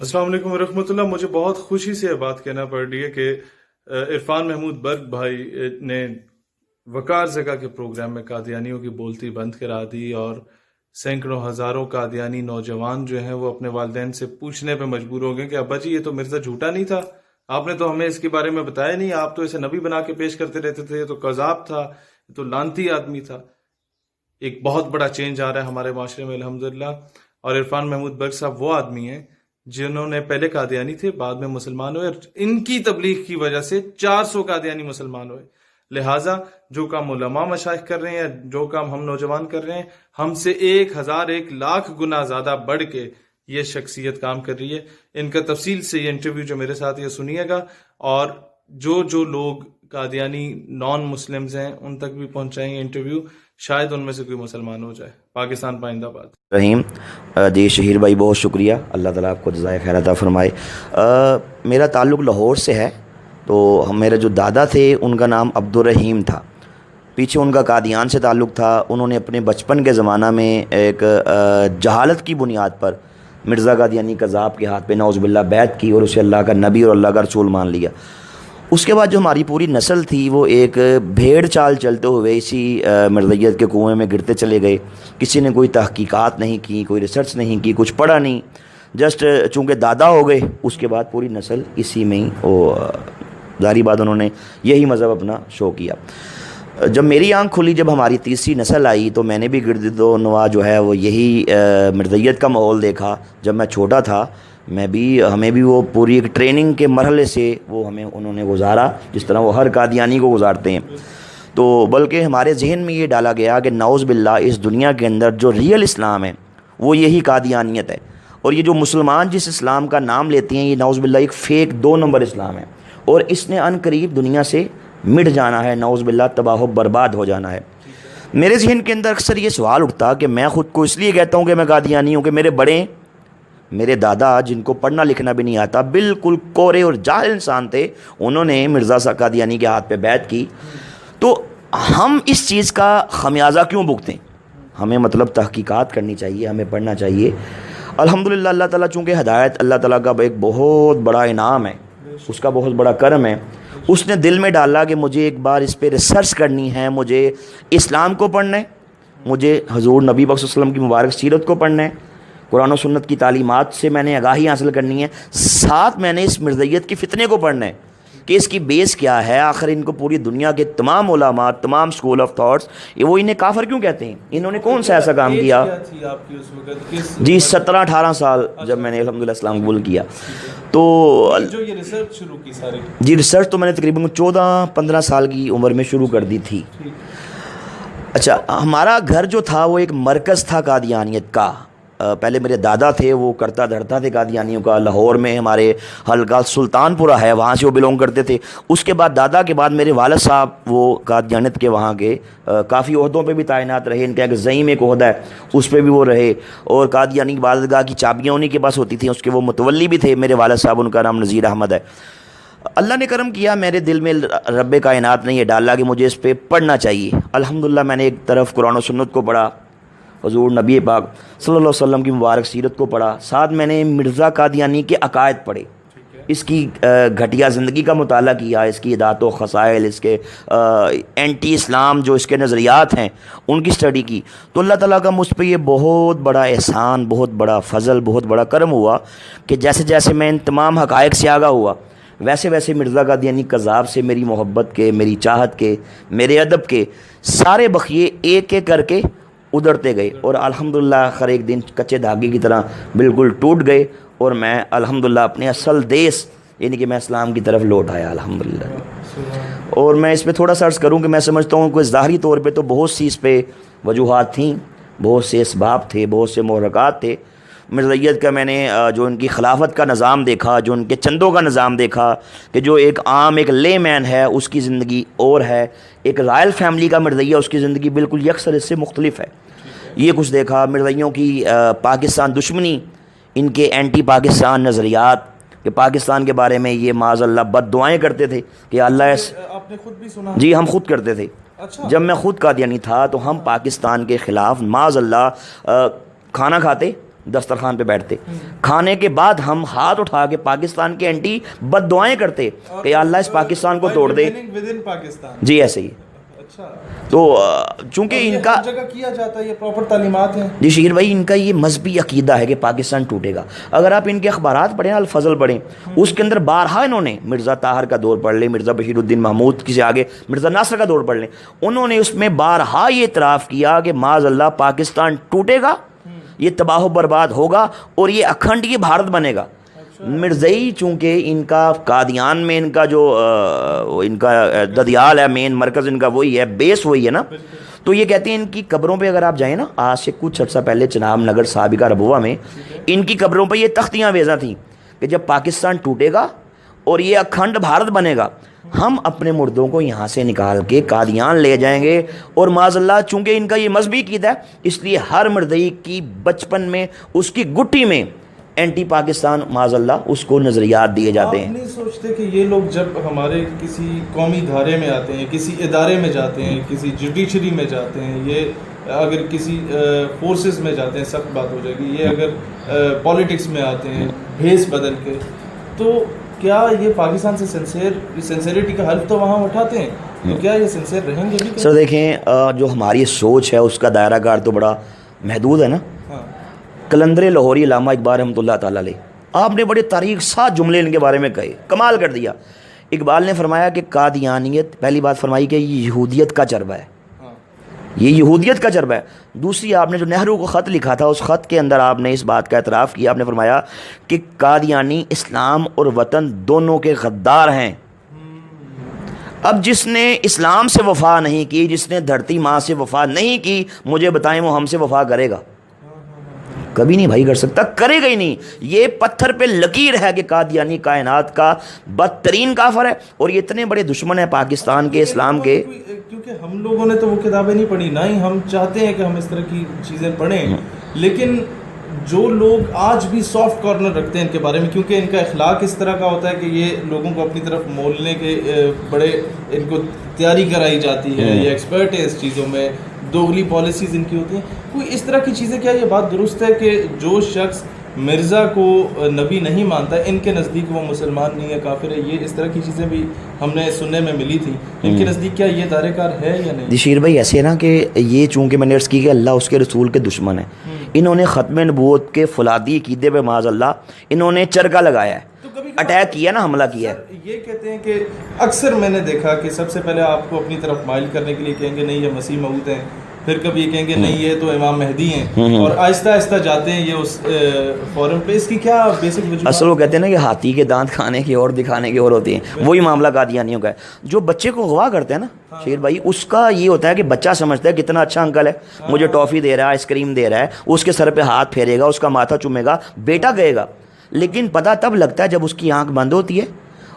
السلام علیکم ورحمۃ اللہ. مجھے بہت خوشی سے یہ بات کہنا پڑ رہی ہے کہ عرفان محمود برق بھائی نے وقار زگا کے پروگرام میں قادیانیوں کی بولتی بند کرا دی، اور سینکڑوں ہزاروں قادیانی نوجوان جو ہیں وہ اپنے والدین سے پوچھنے پہ مجبور ہو گئے کہ ابا جی یہ تو مرزا جھوٹا نہیں تھا، آپ نے تو ہمیں اس کے بارے میں بتایا نہیں، آپ تو اسے نبی بنا کے پیش کرتے رہتے تھے، یہ تو قذاب تھا، یہ تو لعنتی آدمی تھا. ایک بہت بڑا چینج آ رہا ہے ہمارے معاشرے میں الحمدللہ. اور عرفان محمود برق صاحب وہ آدمی ہیں جنہوں نے پہلے قادیانی تھے، بعد میں مسلمان ہوئے، اور ان کی تبلیغ کی وجہ سے 400 قادیانی مسلمان ہوئے. لہٰذا جو کام علماء مشائخ کر رہے ہیں، جو کام ہم نوجوان کر رہے ہیں، ہم سے 1,001,00,000 گنا زیادہ بڑھ کے یہ شخصیت کام کر رہی ہے. ان کا تفصیل سے یہ انٹرویو جو میرے ساتھ یہ سنیے گا، اور جو لوگ قادیانی نان مسلمز ہیں ان تک بھی پہنچائیں گے انٹرویو، شاید ان میں سے کوئی مسلمان ہو جائے. پاکستان پائندہ باد. رحیم جی شہیر بھائی بہت شکریہ، اللہ تعالیٰ آپ کو جزائے خیر عطا فرمائے. میرا تعلق لاہور سے ہے، تو میرے جو دادا تھے ان کا نام عبدالرحیم تھا، پیچھے ان کا قادیان سے تعلق تھا. انہوں نے اپنے بچپن کے زمانہ میں ایک جہالت کی بنیاد پر مرزا قادیانی قذاب کے ہاتھ پہ نعوذ باللہ بیعت کی اور اسے اللہ کا نبی اور اللہ کا رسول مان لیا. اس کے بعد جو ہماری پوری نسل تھی وہ ایک بھیڑ چال چلتے ہوئے اسی مرزیت کے کنویں میں گرتے چلے گئے. کسی نے کوئی تحقیقات نہیں کی، کوئی ریسرچ نہیں کی، کچھ پڑھا نہیں، جسٹ چونکہ دادا ہو گئے اس کے بعد پوری نسل اسی میں ہی ظاہری بات انہوں نے یہی مذہب اپنا شو کیا. جب میری آنکھ کھلی، جب ہماری تیسری نسل آئی، تو میں نے بھی گرد و نواح جو ہے وہ یہی مرزیت کا ماحول دیکھا. جب میں چھوٹا تھا ہمیں بھی وہ پوری ایک ٹریننگ کے مرحلے سے وہ انہوں نے گزارا، جس طرح وہ ہر قادیانی کو گزارتے ہیں. تو بلکہ ہمارے ذہن میں یہ ڈالا گیا کہ نعوذ باللہ اس دنیا کے اندر جو ریئل اسلام ہے وہ یہی قادیانیت ہے، اور یہ جو مسلمان جس اسلام کا نام لیتے ہیں یہ نعوذ باللہ ایک فیک 2 نمبر اسلام ہے، اور اس نے ان قریب دنیا سے مٹ جانا ہے، نعوذ باللہ تباہ و برباد ہو جانا ہے. میرے ذہن کے اندر اکثر یہ سوال اٹھتا کہ میں خود کو اس لیے کہتا ہوں کہ میں قادیانی ہوں کہ میرے دادا جن کو پڑھنا لکھنا بھی نہیں آتا، بالکل کورے اور جاہل انسان تھے، انہوں نے مرزا قادیانی کے ہاتھ پہ بیعت کی. تو ہم اس چیز کا خمیازہ کیوں بھگتیں؟ ہمیں مطلب تحقیقات کرنی چاہیے، ہمیں پڑھنا چاہیے. الحمدللہ اللہ تعالیٰ چونکہ ہدایت اللہ تعالیٰ کا ایک بہت بڑا انعام ہے، اس کا بہت بڑا کرم ہے. اس نے دل میں ڈالا کہ مجھے ایک بار اس پہ ریسرچ کرنی ہے، مجھے اسلام کو پڑھنا ہے، مجھے حضور نبی صلی اللہ علیہ وسلم کی مبارک سیرت کو پڑھنا ہے، قرآن و سنت کی تعلیمات سے میں نے آگاہی حاصل کرنی ہے، ساتھ میں نے اس مرزیت کی فتنے کو پڑھنا ہے کہ اس کی بیس کیا ہے. آخر ان کو پوری دنیا کے تمام علماء، تمام اسکول آف تھاٹس وہ انہیں کافر کیوں کہتے ہیں؟ انہوں نے کون سا ایسا کام کیا؟ جی 17-18 سال جب میں نے الحمدللہ اسلام قبول کیا. تو جو یہ ریسرچ شروع کی ساری جی ریسرچ تو میں نے تقریباً 14-15 سال کی عمر میں شروع کر دی تھی. اچھا، ہمارا گھر جو تھا وہ ایک مرکز تھا قادیانیت کا. پہلے میرے دادا تھے، وہ کرتا دھرتا تھے قادیانیوں کا. لاہور میں ہمارے حلقہ سلطان پورہ ہے، وہاں سے وہ بلونگ کرتے تھے. اس کے بعد دادا کے بعد میرے والد صاحب وہ قادیانیت کے وہاں کے کافی عہدوں پہ بھی تعینات رہے. ان کا ایک زعیم ایک عہدہ ہے اس پہ بھی وہ رہے، اور قادیانی عبادت گاہ کی چابیاں انہیں کے پاس ہوتی تھیں، اس کے وہ متولی بھی تھے میرے والد صاحب. ان کا نام نذیر احمد ہے. اللہ نے کرم کیا، میرے دل میں رب کائنات نے یہ ڈالا کہ مجھے اس پہ پڑھنا چاہیے. الحمدللہ میں نے ایک طرف قرآن و سنت کو پڑھا، حضور نبی پاک صلی اللہ علیہ وسلم کی مبارک سیرت کو پڑھا، ساتھ میں نے مرزا قادیانی کے عقائد پڑھے، اس کی گھٹیا زندگی کا مطالعہ کیا، اس کی عادات و خصائل، اس کے اینٹی اسلام جو اس کے نظریات ہیں ان کی اسٹڈی کی. تو اللہ تعالیٰ کا مجھ پہ یہ بہت بڑا احسان، بہت بڑا فضل، بہت بڑا کرم ہوا کہ جیسے جیسے میں ان تمام حقائق سے آگاہ ہوا، ویسے ویسے مرزا قادیانی قذاب سے میری محبت کے، میری چاہت کے، میرے ادب کے سارے بخیے ایک ایک کر کے ادھرتے گئے، اور الحمدللہ آخر ایک دن کچے دھاگے کی طرح بالکل ٹوٹ گئے، اور میں الحمدللہ اپنے اصل دیس یعنی کہ میں اسلام کی طرف لوٹ آیا الحمدللہ. اور میں اس پہ تھوڑا سا عرض کروں کہ میں سمجھتا ہوں کہ ظاہری طور پہ تو بہت سی اس پہ وجوہات تھیں، بہت سے اسباب تھے، بہت سے محرکات تھے. مرزیت کا میں نے جو ان کی خلافت کا نظام دیکھا، جو ان کے چندوں کا نظام دیکھا، کہ جو ایک عام ایک لے مین ہے اس کی زندگی اور ہے، ایک رائل فیملی کا مرزیہ اس کی زندگی بالکل یکسر اس سے مختلف ہے. یہ کچھ دیکھا، مرزیوں کی پاکستان دشمنی، ان کے اینٹی پاکستان نظریات، کہ پاکستان کے بارے میں یہ معاذ اللہ بد دعائیں کرتے تھے کہ اللہ آپ نے خود بھی سنا؟ جی ہم خود کرتے تھے. جب میں خود قادیانی تھا تو ہم پاکستان کے خلاف معاذ اللہ کھانا کھاتے، دسترخوان پہ بیٹھتے, کھانے کے بعد ہم ہاتھ اٹھا کے پاکستان کے اینٹی بد دعائیں کرتے کہ یا اللہ اس پاکستان کو توڑ دے. جی ایسے ہی. تو چونکہ ان کا جگہ کیا جاتا ہے, یہ پراپر تعلیمات ہیں. جی شہیر بھائی, ان کا یہ مذہبی عقیدہ ہے کہ پاکستان ٹوٹے گا. اگر آپ ان کے اخبارات پڑھیں, الفضل پڑھیں, اس کے اندر بارہا انہوں نے مرزا طاہر کا دور پڑھ لیں, مرزا بشیر الدین محمود, کسی آگے مرزا ناصر کا دور پڑھ لیں, انہوں نے اس میں بارہا یہ اعتراف کیا کہ معاذ اللہ پاکستان ٹوٹے گا, یہ تباہ و برباد ہوگا اور یہ اکھنڈ یہ بھارت بنے گا. مرزائی چونکہ ان کا قادیان میں ان کا جو ان کا ددیال ہے, مین مرکز ان کا وہی ہے, بیس وہی ہے نا. تو یہ کہتے ہیں ان کی قبروں پہ اگر آپ جائیں نا, آج سے کچھ عرصہ پہلے چناب نگر سابقہ ربوہ میں ان کی قبروں پہ یہ تختیاں ویزاں تھیں کہ جب پاکستان ٹوٹے گا اور یہ اکھنڈ بھارت بنے گا, ہم اپنے مردوں کو یہاں سے نکال کے قادیان لے جائیں گے. اور معاذ اللہ چونکہ ان کا یہ مذہبی عقیدہ ہے, اس لیے ہر مرزائی کی بچپن میں اس کی گٹی میں اینٹی پاکستان معاذ اللہ اس کو نظریات دیے جاتے ہیں. آپ نہیں سوچتے کہ یہ لوگ جب ہمارے کسی قومی دھارے میں آتے ہیں, کسی ادارے میں جاتے ہیں, کسی جوڈیشری میں جاتے ہیں, یہ اگر کسی فورسز میں جاتے ہیں, سخت بات ہو جائے گی, یہ اگر پالیٹکس میں آتے ہیں بھیس بدل کے, تو کیا یہ پاکستان سے سنسیریٹی کا حلف تو وہاں اٹھاتے ہیں, تو کیا یہ سنسیر رہیں گے بھی؟ سر دیکھیں, جو ہماری سوچ ہے اس کا دائرہ کار تو بڑا محدود ہے نا. قلندر لاہوری علامہ اقبال رحمۃ اللہ تعالیٰ علیہ, آپ نے بڑے تاریخ ساتھ جملے ان کے بارے میں کہے, کمال کر دیا. اقبال نے فرمایا کہ قادیانیت, پہلی بات فرمائی کہ یہ یہودیت کا چربہ ہے, یہ یہودیت کا چربہ ہے. دوسری, آپ نے جو نہرو کو خط لکھا تھا, اس خط کے اندر آپ نے اس بات کا اعتراف کیا, آپ نے فرمایا کہ قادیانی اسلام اور وطن دونوں کے غدار ہیں. اب جس نے اسلام سے وفا نہیں کی, جس نے دھرتی ماں سے وفا نہیں کی, مجھے بتائیں وہ ہم سے وفا کرے گا؟ کبھی نہیں بھائی کر سکتا, کرے گا ہی نہیں. یہ پتھر پہ لکیر ہے کہ قادیانی کائنات کا بدترین کافر ہے, اور یہ اتنے بڑے دشمن ہیں پاکستان کے, اسلام کے. کیونکہ ہم لوگوں نے تو وہ کتابیں نہیں پڑھی, نہ ہی ہم چاہتے ہیں کہ ہم اس طرح کی چیزیں پڑھیں, لیکن جو لوگ آج بھی سافٹ کارنر رکھتے ہیں ان کے بارے میں, کیونکہ ان کا اخلاق اس طرح کا ہوتا ہے کہ یہ لوگوں کو اپنی طرف مولنے کے بڑے ان کو تیاری کرائی جاتی ہے, یہ ایکسپرٹ ہے اس چیزوں میں, دوغلی پالیسیز ان کی ہوتی ہیں. کوئی اس طرح کی چیزیں, کیا یہ بات درست ہے کہ جو شخص مرزا کو نبی نہیں مانتا ہے, ان کے نزدیک وہ مسلمان نہیں ہے, کافر ہے؟ یہ اس طرح کی چیزیں بھی ہم نے سننے میں ملی تھی. ان کے نزدیک کیا یہ دائرہ کار ہے یا نہیں؟ شیر بھائی ایسے ہے نا کہ یہ چونکہ میں نے عرض کی کہ اللہ اس کے رسول کے دشمن ہیں, انہوں نے ختم نبوت کے فولادی عقیدے پہ معاذ اللہ انہوں نے چرگا لگایا ہے, اٹیک کیا نا, حملہ کیا ہے. یہ کہتے ہیں کہ اکثر میں نے دیکھا کہ سب سے پہلے آپ کو اپنی طرف مائل کرنے کے لیے کہیں گے نہیں یہ مسیح موعود ہیں, پھر کبھی یہ کہیں گے نہیں یہ تو امام مہدی ہیں, اور آہستہ آہستہ جاتے ہیں یہ اس فورم پہ. اس کی کیا بیسک وجوہات؟ اصل وہ کہتے ہیں نا کہ ہاتھی کے دانت کھانے کی اور دکھانے کی اور ہوتی ہیں, وہی معاملہ قادیانیوں کا ہے. جو بچے کو اغوا کرتے ہیں نا شیر بھائی, اس کا یہ ہوتا ہے کہ بچہ سمجھتا ہے کتنا اچھا انکل ہے, مجھے ٹافی دے رہا ہے, آئس کریم دے رہا ہے, اس کے سر پہ ہاتھ پھیرے گا, اس کا ماتھا چومے گا, بیٹا کہے گا. لیکن پتہ تب لگتا ہے جب اس کی آنکھ بند ہوتی ہے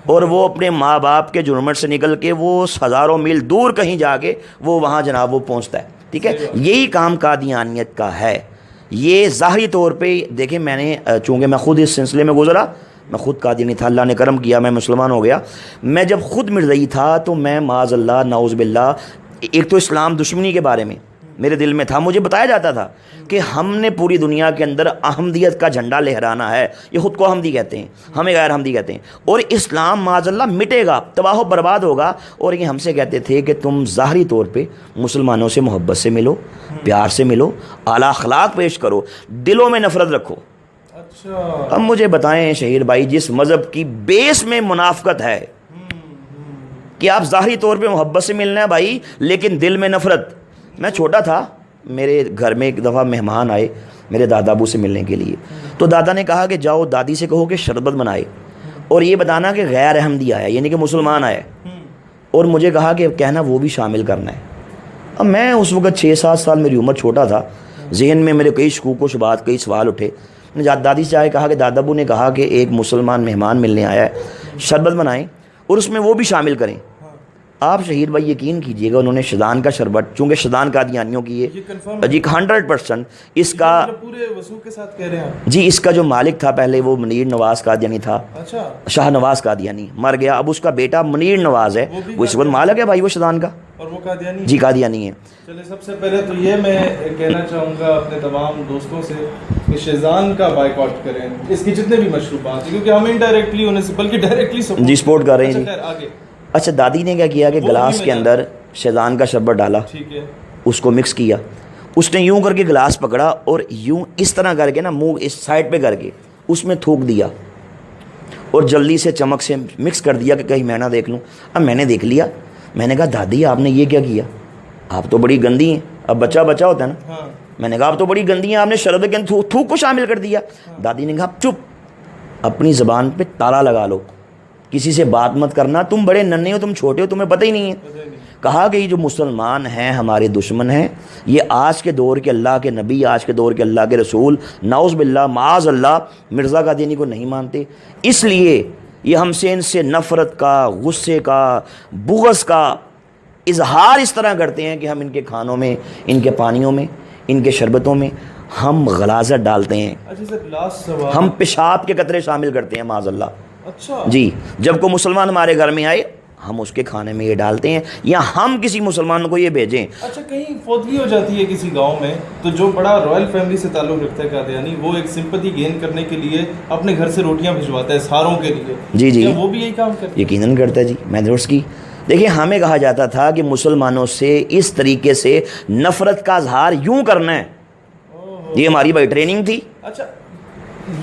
اور وہ اپنے ماں باپ کے جرمٹ سے نکل کے وہ ہزاروں میل دور کہیں جا کے وہ وہاں جناب وہ پہنچتا ہے. ٹھیک ہے, یہی کام قادیانیت کا ہے. یہ ظاہری طور پہ دیکھیں, میں نے چونکہ میں خود اس سلسلے میں گزرا, میں خود قادیانی تھا, اللہ نے کرم کیا, میں مسلمان ہو گیا. میں جب خود مرزائی تھا تو میں معاذ اللہ نعوذ باللہ, ایک تو اسلام دشمنی کے بارے میں میرے دل میں تھا, مجھے بتایا جاتا تھا کہ ہم نے پوری دنیا کے اندر احمدیت کا جھنڈا لہرانا ہے, یہ خود کو احمدی کہتے ہیں, ہمیں غیر احمدی کہتے ہیں, اور اسلام معاذ اللہ مٹے گا, تباہ و برباد ہوگا. اور یہ ہم سے کہتے تھے کہ تم ظاہری طور پہ مسلمانوں سے محبت سے ملو, پیار سے ملو, اعلیٰ اخلاق پیش کرو, دلوں میں نفرت رکھو. اب مجھے بتائیں شہیر بھائی, جس مذہب کی بیس میں منافقت ہے کہ آپ ظاہری طور پہ محبت سے ملنا ہے بھائی, لیکن دل میں نفرت. میں چھوٹا تھا, میرے گھر میں ایک دفعہ مہمان آئے میرے دادا ابو سے ملنے کے لیے, تو دادا نے کہا کہ جاؤ دادی سے کہو کہ شربت بنائے اور یہ بتانا کہ غیر احمدی آیا, یعنی کہ مسلمان آیا, اور مجھے کہا کہ کہنا وہ بھی شامل کرنا ہے. اب میں اس وقت 6-7 سال, میری عمر چھوٹا تھا, ذہن میں میرے کئی شکوک و شبہات, کئی سوال اٹھے. میں نے دادی سے آئے کہا کہ دادا ابو نے کہا کہ ایک مسلمان مہمان ملنے آیا ہے, شربت بنائیں اور اس میں وہ بھی شامل کریں. آپ شہید بھائی یقین کیجئے گا انہوں نے شیطان کا شربت، چونکہ شیطان قادیانیوں کی ہے جی 100%، اس کا پورے وثوق کے ساتھ کہہ رہے ہیں جی، اس کا جو مالک تھا پہلے وہ منیر نواز قادیانی تھا، اچھا شاہ نواز قادیانی مر گیا، اب اس کا بیٹا منیر نواز ہے، وہ اس وقت مالک ہے بھائی وہ شیطان کا، اور وہ قادیانی جی قادیانی ہے۔ چلے سب سے پہلے تو یہ میں کہنا چاہوں گا اپنے تمام دوستوں سے کہ شیزان کا بائیکاٹ کریں، اس کی جتنے بھی مشروبات ہیں، کیونکہ ہم انڈائریکٹلی انہیں سے بلکہ ڈائریکٹلی جی سپورٹ کر رہے ہیں جی۔ خیر آگے اچھا دادی نے کیا کیا کہ گلاس کے اندر شیطان کا شربت ڈالا، ٹھیک ہے، اس کو مکس کیا، اس نے یوں کر کے گلاس پکڑا اور یوں اس طرح کر کے نا منہ اس سائڈ پہ کر کے اس میں تھوک دیا اور جلدی سے چمک سے مکس کر دیا کہ کہیں میں نہ دیکھ لوں۔ اب میں نے دیکھ لیا، میں نے کہا دادی آپ نے یہ کیا کیا، آپ تو بڑی گندی ہیں، اب بچہ بچہ ہوتا ہے نا، ہاں میں نے کہا آپ تو بڑی گندی ہیں، آپ نے شربت کے اندر تھوک کو شامل کر دیا۔ دادی نے کہا چپ، اپنی زبان پہ تالا لگا لو، کسی سے بات مت کرنا، تم بڑے ننھے ہو، تم چھوٹے ہو، تمہیں پتہ ہی نہیں ہے۔ کہا کہ یہ جو مسلمان ہیں ہمارے دشمن ہیں، یہ آج کے دور کے اللہ کے نبی، آج کے دور کے اللہ کے رسول، نعوذ باللہ معاذ اللہ مرزا قادیانی کو نہیں مانتے، اس لیے یہ ہم سے ان سے نفرت کا، غصے کا، بغض کا اظہار اس طرح کرتے ہیں کہ ہم ان کے کھانوں میں، ان کے پانیوں میں، ان کے شربتوں میں ہم غلاظت ڈالتے ہیں، اچھا سر لاسٹ سوال، ہم پیشاب کے قطرے شامل کرتے ہیں معاذ اللہ اچھا جی۔ جب کوئی مسلمان ہمارے گھر میں آئے ہم اس کے کھانے میں یہ ڈالتے ہیں، یا ہم کسی مسلمان کو یہ بھیجیں۔ اچھا کہیں فوتگی ہو جاتی ہے کسی گاؤں میں تو جو بڑا رائل فیملی سے تعلق رکھتا ہے قادیانی، وہ ایک سمپتی گین کرنے کے لیے اپنے گھر سے روٹیاں بھجواتا ہے ساروں کے لیے، جی جی کیا وہ بھی یہی کام کرتا ہے؟ یقیناً کرتا ہے جی، میں نے اس کی دیکھیے ہمیں کہا جاتا تھا کہ مسلمانوں سے اس طریقے سے نفرت کا اظہار یوں کرنا ہے، یہ ہماری بھائی ٹریننگ تھی۔ اچھا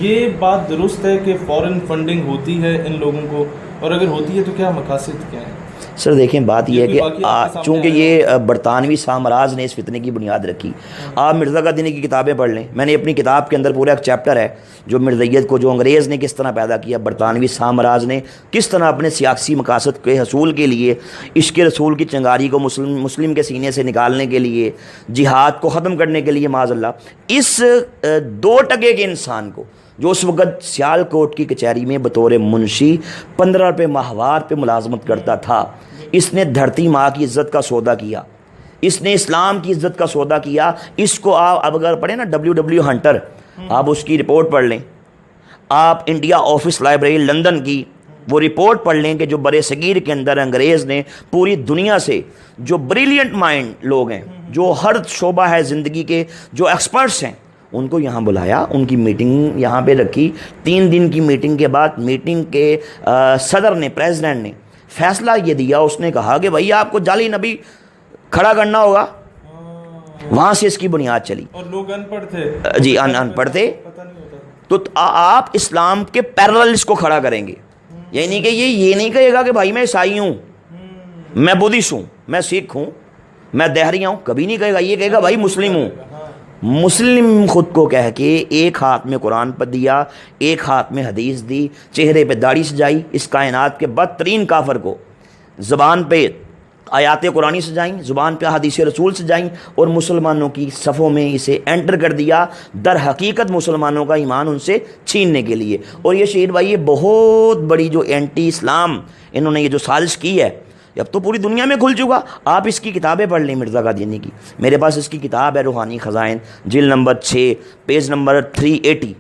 یہ بات درست ہے کہ فورن فنڈنگ ہوتی ہے ان لوگوں کو، اور اگر ہوتی ہے تو کیا مقاصد کیا ہیں؟ سر دیکھیں بات یہ ہے کہ باقی آپ کے سامنے چونکہ یہ برطانوی سامراج نے اس فتنے کی بنیاد رکھی، آپ مرزا قادیانی کی کتابیں پڑھ لیں، میں نے اپنی کتاب کے اندر پورا ایک چیپٹر ہے جو مرزائیت کو جو انگریز نے کس طرح پیدا کیا، برطانوی سامراج نے کس طرح اپنے سیاسی مقاصد کے حصول کے لیے عشق رسول کی چنگاری کو مسلم کے سینے سے نکالنے کے لیے، جہاد کو ختم کرنے کے لیے معاذ اللہ، اس 2% کے انسان کو جو اس وقت سیال کوٹ کی کچہری میں بطور منشی 15 روپے ماہوار پہ ملازمت کرتا تھا، اس نے دھرتی ماں کی عزت کا سودا کیا، اس نے اسلام کی عزت کا سودا کیا۔ اس کو آپ اب اگر پڑھیں نا WW ہنٹر، آپ اس کی رپورٹ پڑھ لیں، آپ انڈیا آفس لائبریری لندن کی وہ رپورٹ پڑھ لیں کہ جو برے صغیر کے اندر انگریز نے پوری دنیا سے جو بریلینٹ مائنڈ لوگ ہیں، جو ہر شعبہ ہے زندگی کے، جو ایکسپرٹس ہیں، ان کو یہاں بلایا، ان کی میٹنگ یہاں پہ رکھی، 3 دن کی میٹنگ کے بعد میٹنگ کے صدر نے، پریزیڈنٹ نے فیصلہ یہ دیا، اس نے کہا کہ بھائی آپ کو جعلی نبی کھڑا کرنا ہوگا، وہاں سے اس کی بنیاد چلی۔ اور لوگ ان پڑھ تھے جی ان پڑھ تھے، پتہ نہیں ہوتا تھا۔ تو آپ اسلام کے پیرلل اس کو کھڑا کریں گے، یعنی کہ یہ نہیں کہے گا کہ بھائی میں عیسائی ہوں، میں بدھسٹ ہوں، میں سکھ ہوں، میں دہریہ ہوں، کبھی نہیں کہے گا، یہ کہے گا بھائی مسلم ہوں۔ مسلم خود کو کہہ کے ایک ہاتھ میں قرآن پر دیا، ایک ہاتھ میں حدیث دی، چہرے پہ داڑھی سجائی، اس کائنات کے بدترین کافر کو زبان پہ آیات قرآنی سجائیں، زبان پہ حدیث رسول سجائیں، اور مسلمانوں کی صفوں میں اسے انٹر کر دیا، در حقیقت مسلمانوں کا ایمان ان سے چھیننے کے لیے۔ اور یہ شہید بھائی یہ بہت بڑی جو اینٹی اسلام انہوں نے یہ جو سازش کی ہے، اب تو پوری دنیا میں کھل چکا۔ آپ اس کی کتابیں پڑھ لیں مرزا قادیانی کی، میرے پاس اس کی کتاب ہے روحانی خزائن، جلد نمبر 6 پیج نمبر 380،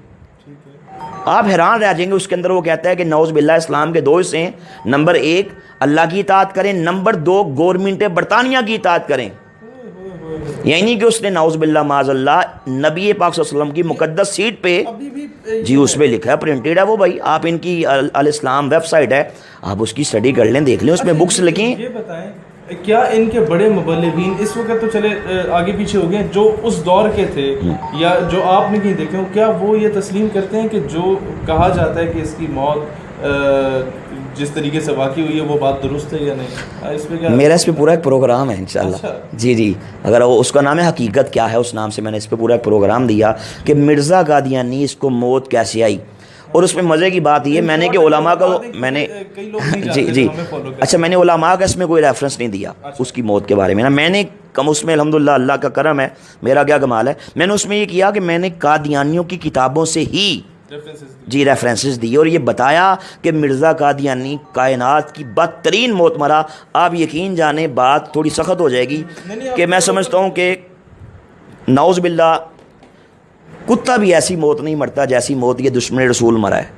آپ حیران رہ جائیں گے۔ اس کے اندر وہ کہتا ہے کہ نعوذ باللہ اسلام کے 2 حصے ہیں، نمبر 1 اللہ کی اطاعت کریں، نمبر 2 گورنمنٹ برطانیہ کی اطاعت کریں، یعنی کہ اس نے نعوذ باللہ معاذ اللہ نبی پاک صلی اللہ علیہ وسلم کی مقدس سیٹ پہ جی اس پہ لکھا ہے، پرنٹڈ ہے وہ بھائی، آپ ان کی الاسلام ویب سائٹ ہے، آپ اس کی اسٹڈی کر لیں، دیکھ لیں، اس میں بکس لکھیں۔ یہ بتائیں کیا ان کے بڑے مبلغین اس وقت تو چلے آگے پیچھے ہو گئے، جو اس دور کے تھے یا جو آپ نے کہیں دیکھے ہوں، کیا وہ یہ تسلیم کرتے ہیں کہ جو کہا جاتا ہے کہ اس کی موت جس طریقے سے واقع ہوئی ہے وہ بات درست ہے یا نہیں؟ اس پہ کیا میرا اس پہ پورا ایک پروگرام ہے انشاءاللہ۔ جی جی، اگر اس کا نام ہے حقیقت کیا ہے، اس نام سے میں نے اس پہ پورا ایک پروگرام دیا کہ مرزا قادیانی اس کو موت کیسے آئی۔ اور اس میں مزے کی بات یہ میں نے کہ علماء کا میں نے جی اچھا میں نے علماء کا اس میں کوئی ریفرنس نہیں دیا اس کی موت کے بارے میں نا، میں نے کم اس میں الحمدللہ اللہ کا کرم ہے، میرا کیا کمال ہے، میں نے اس میں یہ کیا کہ میں نے قادیانیوں کی کتابوں سے ہی جی ریفرنسز دی اور یہ بتایا کہ مرزا قادیانی کائنات کی بدترین موت مرا. آپ یقین جانیں بات تھوڑی سخت ہو جائے گی کہ میں سمجھتا ہوں کہ نعوذ باللہ کتا بھی ایسی موت نہیں مرتا جیسی موت یہ دشمن رسول مرا ہے.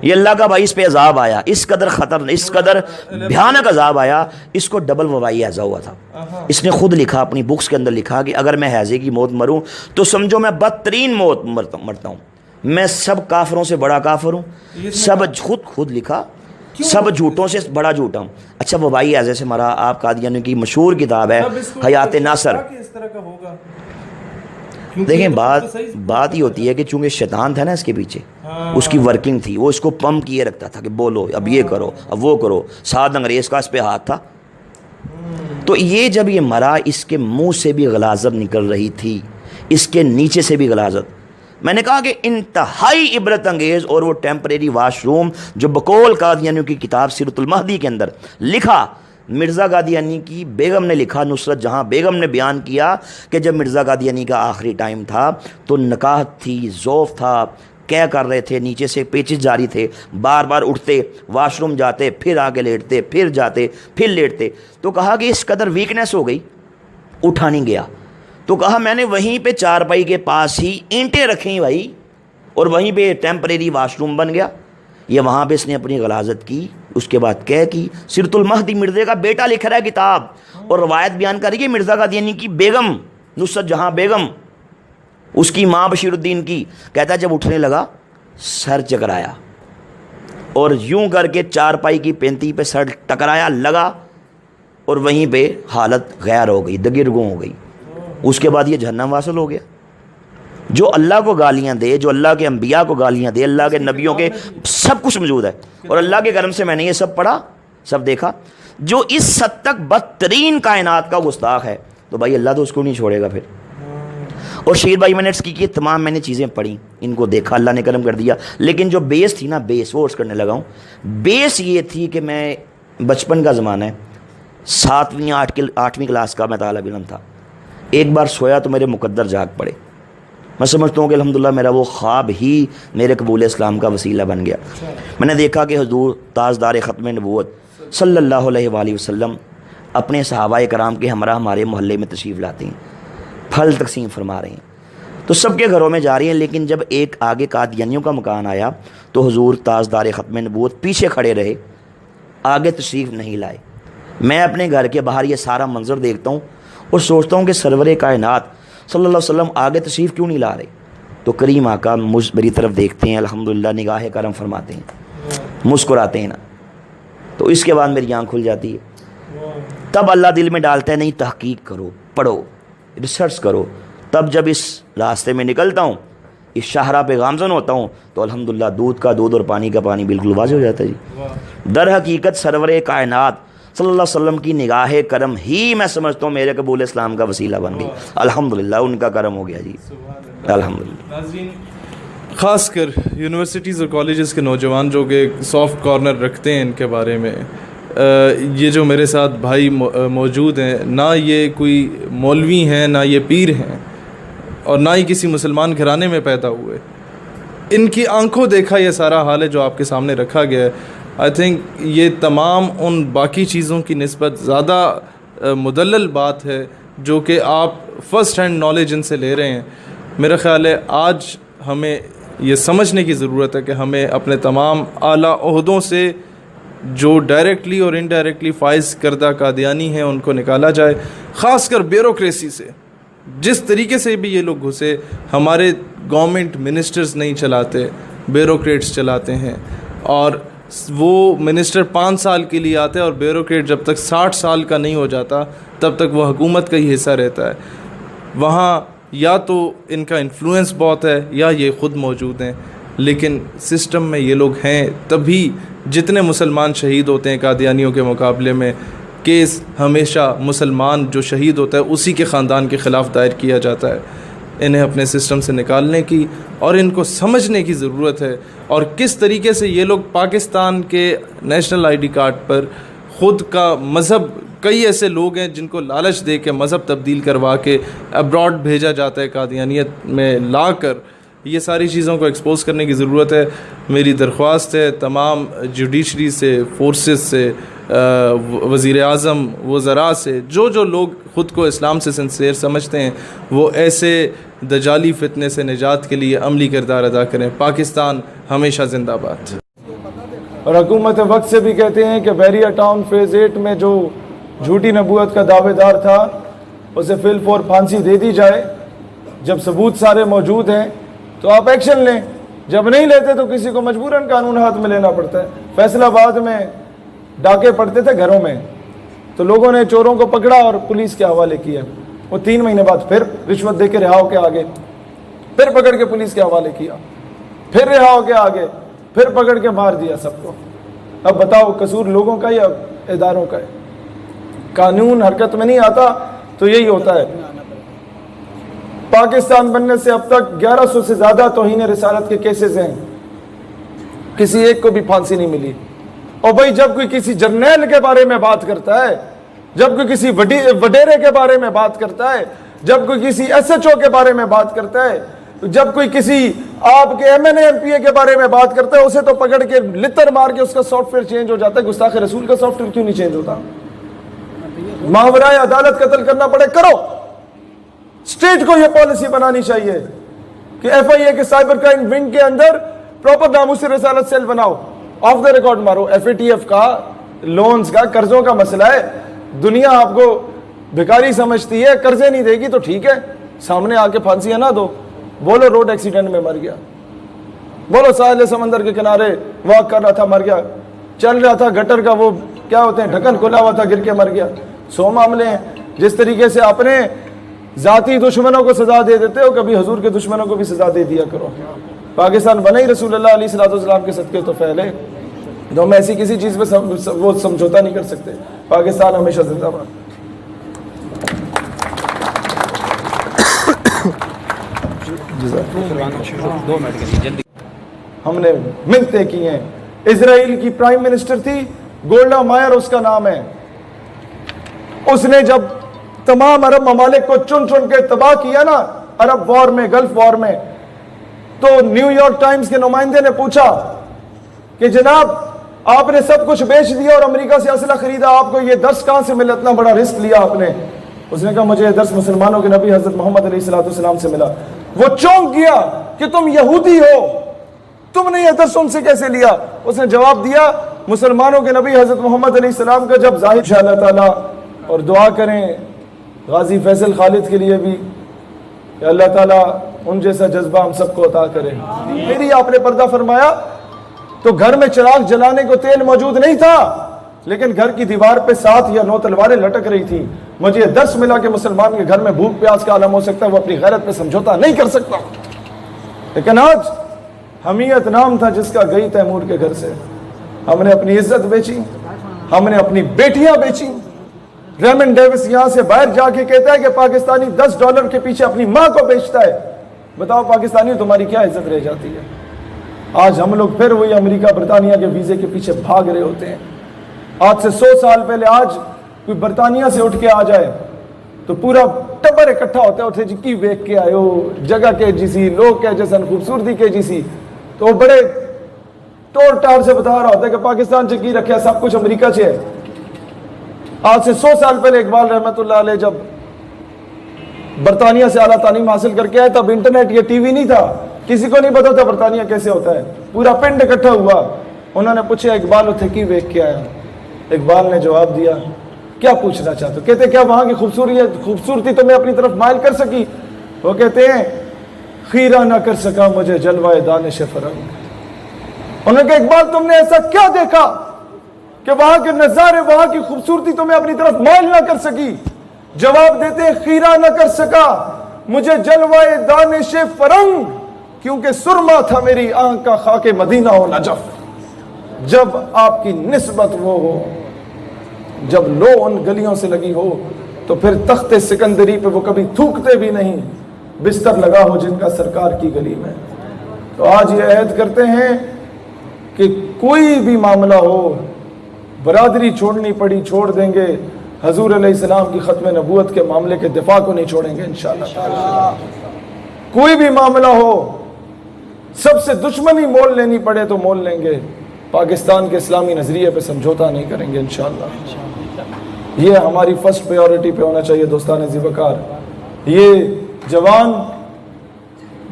یہ اللہ کا بھائی اس پہ عذاب آیا, اس قدر خطر, اس قدر بھیانک عذاب آیا, اس کو ڈبل وبائی ہیضہ ہوا تھا. اس نے خود لکھا, اپنی بکس کے اندر لکھا کہ اگر میں ہیضے کی موت مروں تو سمجھو میں بدترین موت مرتا ہوں, میں سب کافروں سے بڑا کافر ہوں, سب خود لکھا, سب جھوٹوں سے بڑا جھوٹا ہوں. اچھا وبائی ہیضے سے مرا. آپ قادیانی کی مشہور کتاب ہے حیات ناصر. دیکھیں بات ہی ہوتی ہے کہ چونکہ شیطان تھا نا اس کے پیچھے, اس کی ورکنگ تھی, وہ اس کو پمپ کیے رکھتا تھا کہ بولو اب یہ کرو اب وہ کرو. سعد انگریز کا اس پہ ہاتھ تھا. تو یہ جب یہ مرا اس کے منہ سے بھی غلاظت نکل رہی تھی, اس کے نیچے سے بھی غلاظت. میں نے کہا کہ انتہائی عبرت انگیز اور وہ ٹیمپریری واش روم جو بقول قادیانیوں کی کتاب سیرت المہدی کے اندر لکھا, مرزا قادیانی کی بیگم نے لکھا, نصرت جہاں بیگم نے بیان کیا کہ جب مرزا قادیانی کا آخری ٹائم تھا تو نکاحت تھی, ضعف تھا, کیا کر رہے تھے, نیچے سے پیچز جاری تھے, بار بار اٹھتے, واش روم جاتے, پھر آگے لیٹتے, پھر جاتے, پھر لیٹتے. تو کہا کہ اس قدر ویکنیس ہو گئی, اٹھا نہیں گیا. تو کہا میں نے وہیں پہ چارپائی کے پاس ہی اینٹیں رکھیں بھائی, اور وہیں پہ ٹیمپریری واش روم بن گیا. یہ وہاں پہ اس نے اپنی غلاظت کی. اس کے بعد کہہ کی سیرت المہدی مرزے کا بیٹا لکھ رہا ہے کتاب, اور روایت بیان کر رہی ہے مرزا قادیانی کی بیگم نصرت جہاں بیگم, اس کی ماں بشیر الدین کی. کہتا ہے جب اٹھنے لگا سر چکرایا اور یوں کر کے چارپائی کی پینتی پہ سر ٹکرایا لگا, اور وہیں پہ حالت غیر ہو گئی, دگرگوں ہو گئی. اس کے بعد یہ جہنم واصل ہو گیا. جو اللہ کو گالیاں دے, جو اللہ کے انبیاء کو گالیاں دے, اللہ کے نبیوں کے سب کچھ موجود ہے. اور اللہ کے کرم سے میں نے یہ سب پڑھا, سب دیکھا. جو اس حد تک بدترین کائنات کا گستاخ ہے تو بھائی اللہ تو اس کو نہیں چھوڑے گا پھر. اور شیر بھائی میں نے کی تمام میں نے چیزیں پڑھی, ان کو دیکھا, اللہ نے کرم کر دیا. لیکن جو بیس تھی نا, بیس وہ کرنے لگا ہوں. بیس یہ تھی کہ میں بچپن کا زمانہ ہے, 7ویں 8ویں کلاس کا میں طالب علم تھا. ایک بار سویا تو میرے مقدر جاگ پڑے. میں سمجھتا ہوں کہ الحمدللہ میرا وہ خواب ہی میرے قبول اسلام کا وسیلہ بن گیا. میں نے دیکھا کہ حضور تاجدار ختم نبوت صلی اللہ علیہ وآلہ وسلم اپنے صحابہ کرام کے ہمراہ ہمارے محلے میں تشریف لاتے ہیں, پھل تقسیم فرما رہے ہیں. تو سب کے گھروں میں جا رہی ہیں, لیکن جب ایک آگے قادیانیوں کا مکان آیا تو حضور تاجدار ختم نبوت پیچھے کھڑے رہے, آگے تشریف نہیں لائے. میں اپنے گھر کے باہر یہ سارا منظر دیکھتا ہوں اور سوچتا ہوں کہ سرور کائنات صلی اللہ علیہ وسلم آگے تشریف کیوں نہیں لا رہے. تو کریم آقا مجھ میری طرف دیکھتے ہیں, الحمدللہ نگاہ کرم فرماتے ہیں, مسکراتے ہیں نا. تو اس کے بعد میری آنکھ کھل جاتی ہے. تب اللہ دل میں ڈالتا ہے نہیں تحقیق کرو, پڑھو, ریسرچ کرو. تب جب اس راستے میں نکلتا ہوں, اس شاہراہ پہ گامزن ہوتا ہوں, تو الحمدللہ دودھ کا دودھ اور پانی کا پانی بالکل واضح ہو جاتا ہے جی. در حقیقت سرور کائنات صلی اللہ علیہ وسلم کی نگاہ کرم ہی میں سمجھتا ہوں میرے قبول اسلام کا وسیلہ بن گئی. الحمدللہ ان کا کرم ہو گیا جی, الحمدللہ. خاص کر یونیورسٹیز اور کالجز کے نوجوان جو کہ سافٹ کارنر رکھتے ہیں ان کے بارے میں, یہ جو میرے ساتھ بھائی موجود ہیں, نہ یہ کوئی مولوی ہیں, نہ یہ پیر ہیں, اور نہ ہی کسی مسلمان گھرانے میں پیدا ہوئے. ان کی آنکھوں دیکھا یہ سارا حال ہے جو آپ کے سامنے رکھا گیا ہے. آئی تھنک یہ تمام ان باقی چیزوں کی نسبت زیادہ مدلل بات ہے جو کہ آپ فرسٹ ہینڈ نالج ان سے لے رہے ہیں. میرا خیال ہے آج ہمیں یہ سمجھنے کی ضرورت ہے کہ ہمیں اپنے تمام اعلیٰ عہدوں سے جو ڈائریکٹلی اور انڈائریکٹلی فائز کردہ قادیانی ہیں ان کو نکالا جائے. خاص کر بیوروکریسی سے, جس طریقے سے بھی یہ لوگ گھسے, ہمارے گورنمنٹ منسٹرز نہیں چلاتے, بیوروکریٹس چلاتے ہیں. اور وہ منسٹر 5 سال کے لیے آتے ہیں اور بیوروکریٹ جب تک 60 سال کا نہیں ہو جاتا تب تک وہ حکومت کا ہی حصہ رہتا ہے. وہاں یا تو ان کا انفلوئنس بہت ہے یا یہ خود موجود ہیں, لیکن سسٹم میں یہ لوگ ہیں. تبھی جتنے مسلمان شہید ہوتے ہیں قادیانیوں کے مقابلے میں, کیس ہمیشہ مسلمان جو شہید ہوتا ہے اسی کے خاندان کے خلاف دائر کیا جاتا ہے. انہیں اپنے سسٹم سے نکالنے کی اور ان کو سمجھنے کی ضرورت ہے. اور کس طریقے سے یہ لوگ پاکستان کے نیشنل آئی ڈی کارڈ پر خود کا مذہب, کئی ایسے لوگ ہیں جن کو لالچ دے کے مذہب تبدیل کروا کے ابراڈ بھیجا جاتا ہے, قادیانیت میں لا کر یہ ساری چیزوں کو ایکسپوز کرنے کی ضرورت ہے. میری درخواست ہے تمام جوڈیشری سے، فورسز سے، وزیر اعظم، وزراء سے، جو لوگ خود کو اسلام سے سنسیئر سمجھتے ہیں وہ ایسے دجالی فتنے سے نجات کے لیے عملی کردار ادا کریں. پاکستان ہمیشہ زندہ باد. اور حکومت وقت سے بھی کہتے ہیں کہ بیریا ٹاؤن فیز 8 میں جو جھوٹی نبوت کا دعوے دار تھا اسے فی الفور پھانسی دے دی جائے. جب ثبوت سارے موجود ہیں تو آپ ایکشن لیں، جب نہیں لیتے تو کسی کو مجبوراً قانون ہاتھ میں لینا پڑتا ہے. فیصل آباد میں ڈاکے پڑتے تھے گھروں میں، تو لوگوں نے چوروں کو پکڑا اور پولیس کے حوالے کیا. وہ 3 مہینے بعد پھر رشوت دے کے رہا ہو کے آگے، پھر پکڑ کے پولیس کے حوالے کیا، پھر رہا ہو کے آگے، پھر پکڑ کے مار دیا سب کو. اب بتاؤ قصور لوگوں کا یا اداروں کا ہے؟ قانون حرکت میں نہیں آتا تو یہی ہوتا ہے. پاکستان بننے سے اب تک 1100 سے زیادہ توہین رسالت کے کیسز ہیں، کسی ایک کو بھی پھانسی نہیں ملی. اور بھائی جب کوئی کسی جرنیل کے بارے میں بات کرتا ہے، جب کوئی کسی وڈیرے کے بارے میں بات کرتا ہے، جب کوئی کسی ایس ایچ او کے بارے میں بات کرتا ہے، جب کوئی کسی آپ کے M N A M P A کے بارے میں بات کرتا ہے، اسے تو پکڑ کے لتر مار کے اس کا سافٹ ویئر چینج ہو جاتا ہے. گستاخ رسول کا سافٹ ویئر کیوں نہیں چینج ہوتا؟ ماورائے عدالت قتل کرنا پڑے کرو. اسٹیٹ کو یہ پالیسی بنانی چاہیے کہ ایف آئی اے کے سائبر کرائم ونگ کے اندر پراپر ناموس رسالت سیل بناؤ، آف دا ریکارڈ مارو. ایف اے ٹی ایف کا، لونز کا، قرضوں کا مسئلہ ہے. دنیا آپ کو بھکاری سمجھتی ہے، قرضے نہیں دے گی تو ٹھیک ہے، سامنے آ کے پھانسیاں نہ دو. بولو روڈ ایکسیڈنٹ میں مر گیا، بولو ساحل سمندر کے کنارے واک کر رہا تھا مر گیا، چل رہا تھا گٹر کا وہ کیا ہوتے ہیں ڈھکن کھلا ہوا تھا گر کے مر گیا. 100 معاملے ہیں. جس طریقے سے اپنے ذاتی دشمنوں کو سزا دے دیتے ہو، کبھی حضور کے دشمنوں کو بھی سزا دے دیا کرو. پاکستان بنا ہی رسول اللہ علیہ السلام کے صدقے تو پہلے، تو ہم ایسی کسی چیز پہ وہ سمجھوتا نہیں کر سکتے. پاکستان ہمیشہ زندہ باد. ہم نے منتیں کی ہیں. اسرائیل کی پرائم منسٹر تھی گولڈا مائر اس کا نام ہے. اس نے جب تمام عرب ممالک کو چن چن کے تباہ کیا نا عرب وار میں، گلف وار میں، تو نیو یارک ٹائمز کے نمائندے نے پوچھا کہ جناب آپ نے سب کچھ بیچ دیا اور امریکہ سے اسلحہ خریدا، آپ کو یہ درس کہاں سے ملا؟ اتنا بڑا رسک لیا آپ نے. اس نے کہا مجھے یہ درس مسلمانوں کے نبی حضرت محمد علیہ السلام سے ملا. وہ چونک گیا کہ تم یہودی ہو، تم نے یہ درس ان سے کیسے لیا؟ اس نے جواب دیا مسلمانوں کے نبی حضرت محمد علیہ السلام کا جب ظاہر شاء اللہ تعالیٰ. اور دعا کریں غازی فیصل خالد کے لیے بھی کہ اللہ تعالیٰ ان جیسا جذبہ ہم سب کو عطا کرے. میری آپ نے پردہ فرمایا تو گھر میں چراغ جلانے کو تیل موجود نہیں تھا، لیکن گھر کی دیوار پہ 7 یا 9 تلواریں لٹک رہی تھی. مجھے یہ درس ملا کہ مسلمان کے گھر میں بھوک پیاس کا عالم ہو سکتا ہے، وہ اپنی غیرت پہ سمجھوتا نہیں کر سکتا. لیکن آج حمیت نام تھا جس کا گئی تیمور کے گھر سے. ہم نے اپنی عزت بیچی، ہم نے اپنی بیٹیاں بیچی. ریمن ڈیوس یہاں سے باہر جا کے کہتا ہے کہ پاکستانی $10 کے پیچھے اپنی ماں کو بیچتا ہے. بتاؤ پاکستانی تمہاری کیا عزت رہ جاتی ہے؟ آج ہم لوگ پھر وہی امریکہ برطانیہ کے ویزے کے پیچھے بھاگ رہے ہوتے ہیں. آج سے 100 سال پہلے آج کوئی برطانیہ سے اٹھ کے آ جائے تو پورا ٹبر اکٹھا ہوتا ہے، اٹھے جی کی ویک کے آئے ہو، جگہ کے جی سی، لوگ کے جیسن، خوبصورتی کے جی سی. تو بڑے ٹور ٹار سے بتا رہا ہوتا ہے کہ پاکستان سے کی رکھا سب کچھ امریکہ سے ہے. آج سے 100 سال پہلے اقبال رحمت اللہ علیہ جب برطانیہ سے اعلیٰ تعلیم حاصل کر کے آئے تب انٹرنیٹ یا ٹی وی نہیں تھا، کسی کو نہیں پتا تھا برطانیہ کیسے ہوتا ہے. پورا پنڈ اکٹھا ہوا. انہوں نے پوچھا اقبال اتھے کی ویک کے آیا؟ اقبال نے جواب دیا کیا پوچھنا چاہتے ہو؟ کہتے کیا وہاں کی خوبصورتی تمہیں اپنی طرف مائل کر سکی؟ وہ کہتے ہیں خیرہ نہ کر سکا مجھے جلوہ دانش فرنگ. انہوں نے کہا اقبال تم نے ایسا کیا دیکھا کہ وہاں کے نظارے، وہاں کی خوبصورتی تمہیں اپنی طرف مائل نہ کر سکی؟ جواب دیتے ہیں خیرہ نہ کر سکا مجھے جلوہ دانش فرنگ، کیونکہ سرما تھا میری آنکھ کا خاک مدینہ و نجف. جب آپ کی نسبت وہ ہو، جب لو ان گلیوں سے لگی ہو، تو پھر تخت سکندری پہ وہ کبھی تھوکتے بھی نہیں، بستر لگا ہو جن کا سرکار کی گلی میں. تو آج یہ عہد کرتے ہیں کہ کوئی بھی معاملہ ہو، برادری چھوڑنی پڑی چھوڑ دیں گے، حضور علیہ السلام کی ختم نبوت کے معاملے کے دفاع کو نہیں چھوڑیں گے انشاءاللہ. کوئی بھی معاملہ ہو، سب سے دشمنی مول لینی پڑے تو مول لیں گے، پاکستان کے اسلامی نظریے پہ سمجھوتا نہیں کریں گے انشاءاللہ۔ یہ ہماری فرسٹ پریورٹی پہ ہونا چاہیے دوستان ذی وقار۔ یہ جوان،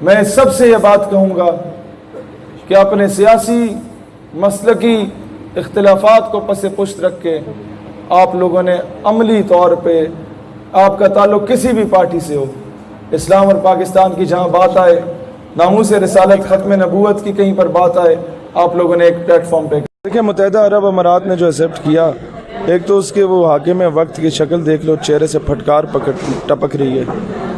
میں سب سے یہ بات کہوں گا کہ اپنے سیاسی مسلکی اختلافات کو پس پشت رکھ کے آپ لوگوں نے عملی طور پہ، آپ کا تعلق کسی بھی پارٹی سے ہو، اسلام اور پاکستان کی جہاں بات آئے، ناموس رسالت، ختم نبوت کی کہیں پر بات آئے، آپ لوگوں نے ایک پلیٹ فارم پہ دیکھیں۔ متحدہ عرب امارات نے جو ایکسیپٹ کیا، ایک تو اس کے وہ حاکم وقت کی شکل دیکھ لو، چہرے سے پھٹکار ٹپک رہی ہے۔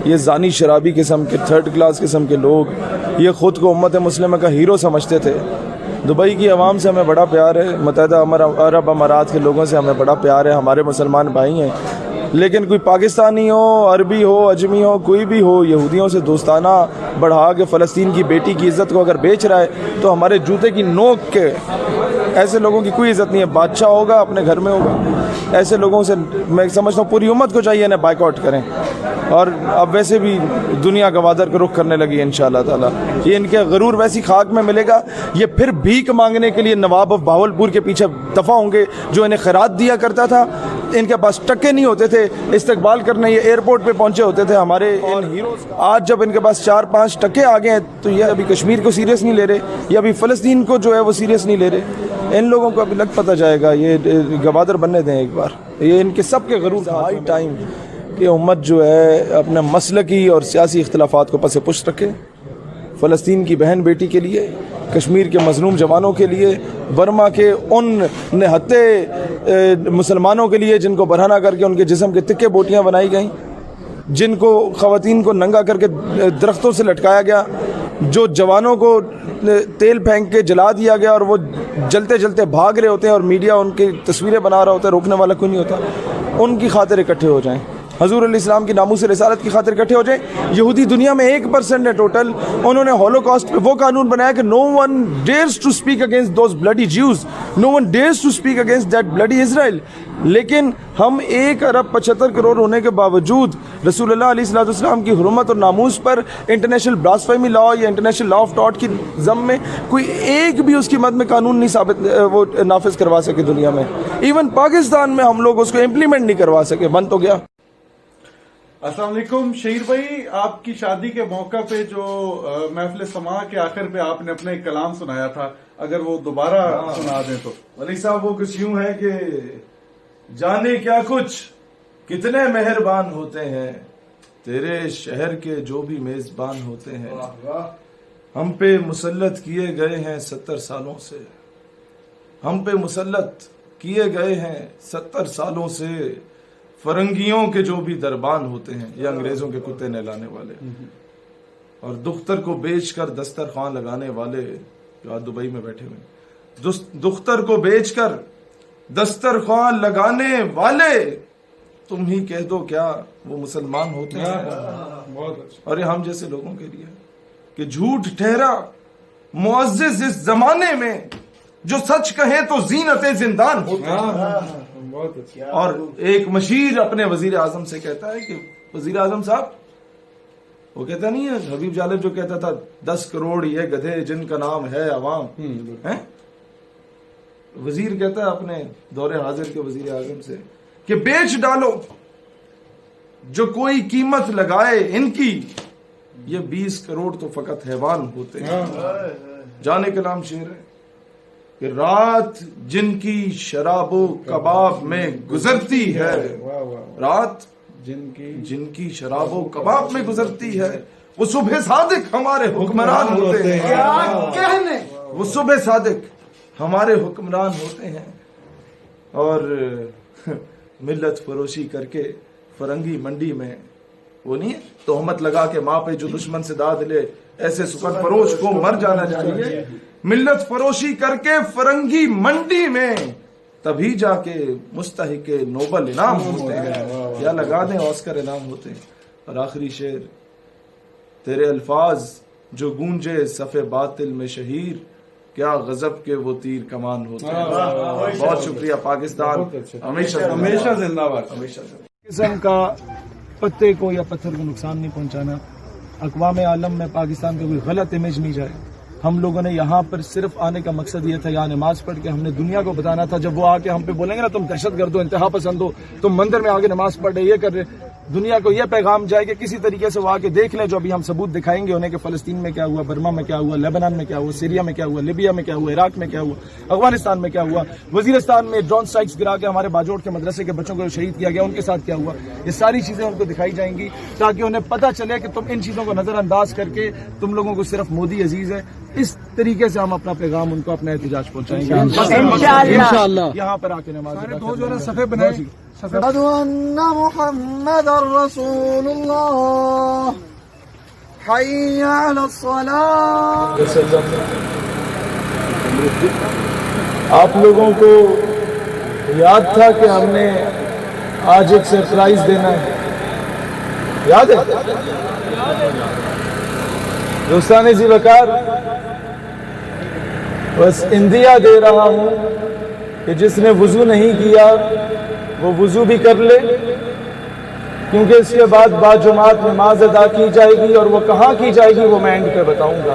یہ زانی شرابی قسم کے، تھرڈ کلاس قسم کے لوگ، یہ خود کو امت مسلمہ کا ہیرو سمجھتے تھے۔ دبئی کی عوام سے ہمیں بڑا پیار ہے، متحدہ عرب امارات کے لوگوں سے ہمیں بڑا پیار ہے، ہمارے مسلمان بھائی ہیں، لیکن کوئی پاکستانی ہو، عربی ہو، اجمی ہو، کوئی بھی ہو، یہودیوں سے دوستانہ بڑھا کے فلسطین کی بیٹی کی عزت کو اگر بیچ رہا ہے تو ہمارے جوتے کی نوک کے ایسے لوگوں کی کوئی عزت نہیں ہے۔ بادشاہ ہوگا اپنے گھر میں ہوگا، ایسے لوگوں سے میں سمجھتا ہوں پوری امت کو چاہیے انہیں بائیکاٹ کریں، اور اب ویسے بھی دنیا گوادر کا رخ کرنے لگی ہے انشاءاللہ تعالی۔ یہ ان کے غرور ویسی خاک میں ملے گا، یہ پھر بھیک مانگنے کے لیے نواب آف بہاولپور کے پیچھے دفع ہوں گے، جو انہیں خیرات دیا کرتا تھا، ان کے پاس ٹکے نہیں ہوتے تھے استقبال کرنے، یہ ایئرپورٹ پہ پہنچے ہوتے تھے ہمارے ان ہیروز۔ آج جب ان کے پاس 4-5 ٹکے آ گئے ہیں تو یہ ابھی کشمیر کو سیریس نہیں لے رہے، یا ابھی فلسطین کو جو ہے وہ سیریس نہیں لے رہے۔ ان لوگوں کو ابھی لگ پتہ جائے گا، یہ گوادر بننے دیں ایک بار، یہ ان کے سب کے غرور۔ ہائی ٹائم کہ امت جو ہے اپنے مسلکی اور سیاسی اختلافات کو پس پشت رکھے، فلسطین کی بہن بیٹی کے لیے، کشمیر کے مظلوم جوانوں کے لیے، برما کے ان نہتے مسلمانوں کے لیے جن کو برہنہ کر کے ان کے جسم کے تکے بوٹیاں بنائی گئیں، جن کو خواتین کو ننگا کر کے درختوں سے لٹکایا گیا، جو جوانوں کو تیل پھینک کے جلا دیا گیا اور وہ جلتے جلتے بھاگ رہے ہوتے ہیں اور میڈیا ان کی تصویریں بنا رہا ہوتا ہے، روکنے والا کوئی نہیں ہوتا۔ ان کی خاطر اکٹھے ہو جائیں، حضور علیہ السلام کی ناموس رسالت کی خاطر اکٹھے ہو جائیں۔ یہودی دنیا میں 1% ہے ٹوٹل، انہوں نے ہولوکاسٹ پہ وہ قانون بنایا کہ no one dares to speak against those bloody Jews, no one dares to speak against that bloody Israel۔ لیکن ہم 1 ارب 75 کروڑ ہونے کے باوجود رسول اللہ علیہ السلام کی حرمت اور ناموس پر انٹرنیشنل بلاسفیمی لا یا انٹرنیشنل لا آف ٹاٹ کی ضم میں کوئی ایک بھی اس کی مد میں قانون نہیں ثابت وہ نافذ کروا سکے دنیا میں۔ ایون پاکستان میں ہم لوگ اس کو امپلیمنٹ نہیں کروا سکے، بند تو گیا۔ السلام علیکم شہیر بھائی، آپ کی شادی کے موقع پہ جو محفل سماع کے آخر پہ آپ نے اپنا ایک کلام سنایا تھا، اگر وہ دوبارہ سنا دیں تو۔ ولی صاحب وہ کچھ یوں ہے کہ جانے کیا کچھ کتنے مہربان ہوتے ہیں تیرے شہر کے جو بھی میزبان ہوتے ہیں، ہم پہ مسلط کیے گئے ہیں 70 سالوں سے، ہم پہ مسلط کیے گئے ہیں 70 سالوں سے فرنگیوں کے جو بھی دربان ہوتے ہیں، یہ انگریزوں کے کتے نہلانے والے، اور دختر کو بیچ کر دسترخوان لگانے والے جو آج دبئی میں بیٹھے ہوئے، دختر کو بیچ کر دسترخوان لگانے والے، تم ہی کہہ دو کیا وہ مسلمان ہوتے ہیں؟ اور یہ ہم جیسے لوگوں کے لیے کہ جھوٹ ٹھہرا معزز اس زمانے میں، جو سچ کہیں تو زینت زندان ہوتے ہیں۔ اور ایک مشیر اپنے وزیر اعظم سے کہتا ہے کہ وزیر اعظم صاحب، وہ کہتا نہیں ہے حبیب جالب جو کہتا تھا 10 کروڑ یہ گدھے جن کا نام ہے عوام، وزیر کہتا ہے اپنے دور حاضر کے وزیر اعظم سے کہ بیچ ڈالو، جو کوئی قیمت لگائے ان کی، یہ 20 کروڑ تو فقط حیوان ہوتے ہیں۔ جانے کلام شعر ہے کہ رات جن کی شراب و کباب میں گزرتی ہے، رات جن کی شراب و کباب میں گزرتی ہے، وہ صبح صادق ہمارے حکمران ہوتے ہیں، وہ صبح صادق ہمارے حکمران ہوتے ہیں۔ اور ملت فروشی کر کے فرنگی منڈی میں وہ نہیں ہے تہمت لگا کے ماں پہ جو دشمن سے داد لے، ایسے سپر فروش کو مر جانا چاہیے۔ ملت فروشی کر کے فرنگی منڈی میں تبھی جا کے مستحق نوبل انعام ہوتے ہیں، یا لگا دیں آسکر انعام ہوتے ہیں۔ اور آخری شعر، تیرے الفاظ جو گونجے صف باطل میں شہیر، کیا غضب کے وہ تیر کمان ہوتے ہیں۔ بہت شکریہ پاکستان، ہمیشہ زندہ باد، ہمیشہ قسم کا پتے کو یا پتھر کو نقصان نہیں پہنچانا، اقوام عالم میں پاکستان کا کوئی غلط امیج نہیں جائے۔ ہم لوگوں نے یہاں پر صرف آنے کا مقصد یہ تھا، یہاں نماز پڑھ کے ہم نے دنیا کو بتانا تھا. جب وہ آ کے ہم پہ بولیں گے نا تم دہشت گرد ہو، انتہا پسند ہو، تم مندر میں آگے نماز پڑھ رہے، یہ کر رہے، دنیا کو یہ پیغام جائے کہ کسی طریقے سے وہ آ کے دیکھ لیں جو ابھی ہم ثبوت دکھائیں گے انہیں کہ فلسطین میں کیا ہوا، برما میں کیا ہوا، لیبنان میں کیا ہوا، سیریا میں کیا ہوا، لیبیا میں کیا ہوا، عراق میں کیا ہوا، افغانستان میں کیا ہوا، وزیرستان میں ڈرون سٹرائکس گرا کے ہمارے باجوڑ کے مدرسے کے بچوں کو شہید کیا گیا، ان کے ساتھ کیا ہوا. یہ ساری چیزیں ان کو دکھائی جائیں گی تاکہ انہیں پتہ چلے کہ تم ان چیزوں کو نظر انداز کر کے تم لوگوں کو صرف مودی عزیز ہے. اس طریقے سے ہم اپنا پیغام ان کو اپنا احتجاج پہنچائیں گے انشاءاللہ. یہاں پر آ کے نماز صفحے بنائیں. أشهد أن محمد رسول الله حي على الصلاة. آپ لوگوں کو یاد تھا کہ ہم نے آج ایک سرپرائز دینا ہے، یاد ہے دوستان ذی وقار؟ بس اندیا دے رہا ہوں کہ جس نے وضو نہیں کیا وہ وضو بھی کر لے، کیونکہ اس کے بعد باجماعت نماز ادا کی جائے گی، اور وہ کہاں کی جائے گی وہ میں اینڈ پہ بتاؤں گا.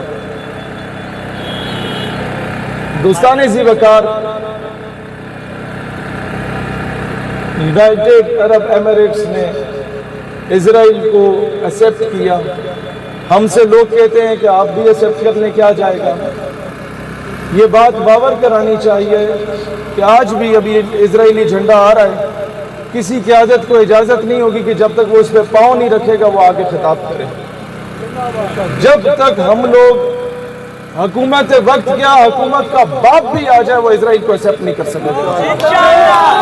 دوستان ذی وقار، یونائٹڈ عرب ایمریٹس نے اسرائیل کو ایکسیپٹ کیا. ہم سے لوگ کہتے ہیں کہ آپ بھی ایکسیپٹ کرنے کیا جائے گا. یہ بات باور کرانی چاہیے کہ آج بھی ابھی اسرائیلی جھنڈا آ رہا ہے، کسی قیادت کو اجازت نہیں ہوگی کہ جب تک وہ اس پہ پاؤں نہیں رکھے گا وہ آگے خطاب کرے. جب تک ہم لوگ حکومت وقت کیا حکومت کا باپ بھی آ جائے وہ اسرائیل کو ایکسیپٹ نہیں کر سکے.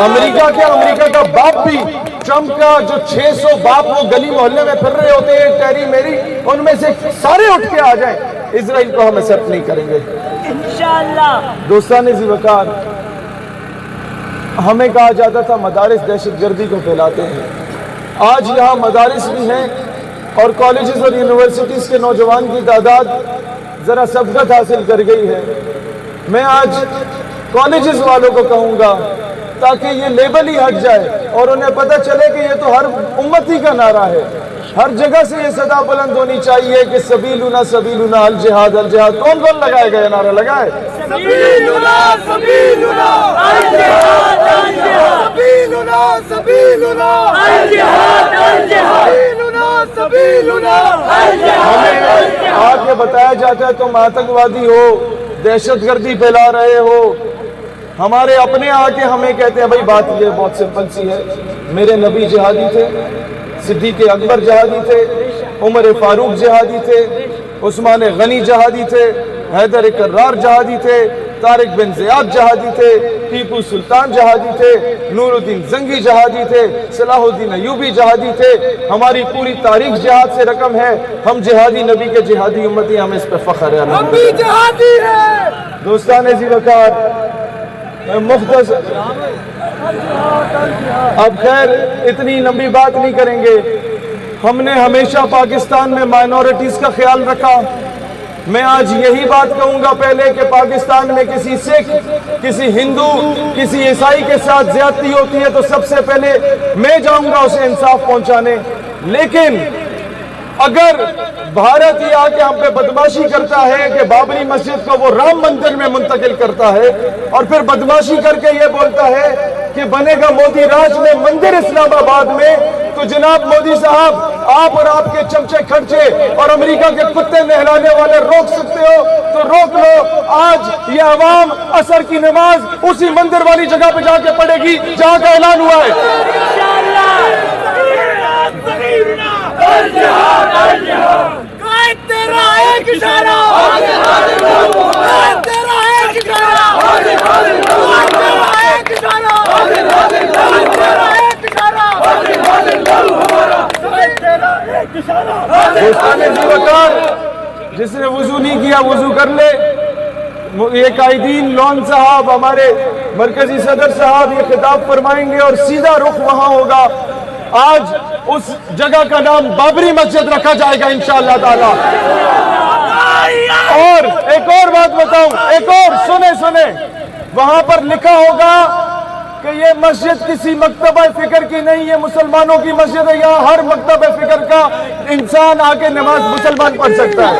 امریکہ کا باپ بھی، ٹرمپ کا جو 600 باپ وہ گلی محلے میں پھر رہے ہوتے ہیں ٹیری میری، ان میں سے سارے اٹھ کے آ جائیں، اسرائیل کو ہم ایکسیپٹ نہیں کریں گے انشاءاللہ. دوستان ذی وقار، ہمیں کہا جاتا تھا مدارس دہشت گردی کو پھیلاتے ہیں. آج یہاں مدارس بھی ہیں اور کالجز اور یونیورسٹیز کے نوجوان کی تعداد ذرا سبقت حاصل کر گئی ہے. میں آج کالجز والوں کو کہوں گا تاکہ یہ لیبل ہی ہٹ جائے اور انہیں پتہ چلے کہ یہ تو ہر امتی کا نعرہ ہے. ہر جگہ سے یہ صدا بلند ہونی چاہیے کہ سبیلنا سبیلنا الجہاد الجہاد. کون کون لگائے گا یہ نعرہ؟ لگائے سبیلنا سبیلنا الجہاد الجہاد، سبیلنا سبیلنا الجہاد الجہاد، سبیلنا سبیلنا الجہاد. ہمیں آ کے بتایا جاتا ہے تم آتنکوادی ہو، دہشت گردی پھیلا رہے ہو. ہمارے اپنے آ کے ہمیں کہتے ہیں بھائی بات یہ بہت سمپل سی ہے، میرے نبی جہادی تھے، صدیق اکبر جہادی تھے، عمر فاروق جہادی تھے، عثمان غنی جہادی تھے، حیدر کرار جہادی تھے، طارق بن زیاد جہادی تھے، ٹیپو سلطان جہادی تھے، نور الدین زنگی جہادی تھے، صلاح الدین ایوبی جہادی تھے. ہماری پوری تاریخ جہاد سے رقم ہے. ہم جہادی نبی کے جہادی امتی، ہمیں اس پہ فخر ہے. ہم بھی جہادی ہیں. دوستان ذی وقار، مختصر اب خیر اتنی لمبی بات نہیں کریں گے. ہم نے ہمیشہ پاکستان میں مائنورٹیز کا خیال رکھا. میں آج یہی بات کہوں گا پہلے کہ پاکستان میں کسی سکھ، کسی ہندو، کسی عیسائی کے ساتھ زیادتی ہوتی ہے تو سب سے پہلے میں جاؤں گا اسے انصاف پہنچانے. لیکن اگر بھارت یہ آ کے ہم پہ بدماشی کرتا ہے کہ بابری مسجد کو وہ رام مندر میں منتقل کرتا ہے اور پھر بدماشی کر کے یہ بولتا ہے کہ بنے گا مودی راج میں مندر اسلام آباد میں، تو جناب مودی صاحب آپ اور آپ کے چمچے کھرچے اور امریکہ کے کتے نہلانے والے روک سکتے ہو تو روک لو. آج یہ عوام عصر کی نماز اسی مندر والی جگہ پہ جا کے پڑھے گی جہاں کا اعلان ہوا ہے. تیرا ایک اشارہ، تیرا ایک اشارہ، دوستان ذی وقار، جس نے وضو نہیں کیا وضو کر لے. یہ قائدین لون صاحب، ہمارے مرکزی صدر صاحب یہ خطاب فرمائیں گے اور سیدھا رخ وہاں ہوگا. آج اس جگہ کا نام بابری مسجد رکھا جائے گا انشاءاللہ تعالی. اور ایک اور بات بتاؤں، ایک اور سنیں، وہاں پر لکھا ہوگا کہ یہ مسجد کسی مکتبہ فکر کی نہیں، یہ مسلمانوں کی مسجد ہے. یہاں ہر مکتبہ فکر کا انسان آ کے نماز مسلمان پڑھ سکتا ہے.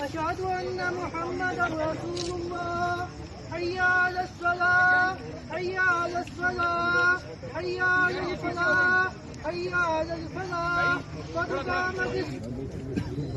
أشهد أن محمدا رسول الله حي على الصلاة حي على الصلاة حي على الفلاح حي على الفلاح قد قامت।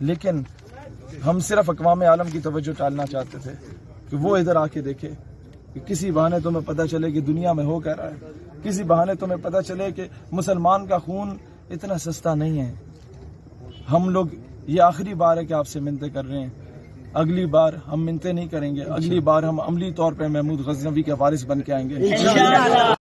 لیکن ہم صرف اقوام عالم کی توجہ ٹالنا چاہتے تھے کہ وہ ادھر آ کے دیکھے، کہ کسی بہانے تمہیں پتہ چلے کہ دنیا میں ہو کیا رہا ہے، کسی بہانے تمہیں پتہ چلے کہ مسلمان کا خون اتنا سستا نہیں ہے۔ ہم لوگ یہ آخری بار ہے کہ آپ سے منتیں کر رہے ہیں، اگلی بار ہم منتیں نہیں کریں گے، اگلی بار ہم عملی طور پہ محمود غزنوی کے وارث بن کے آئیں گے۔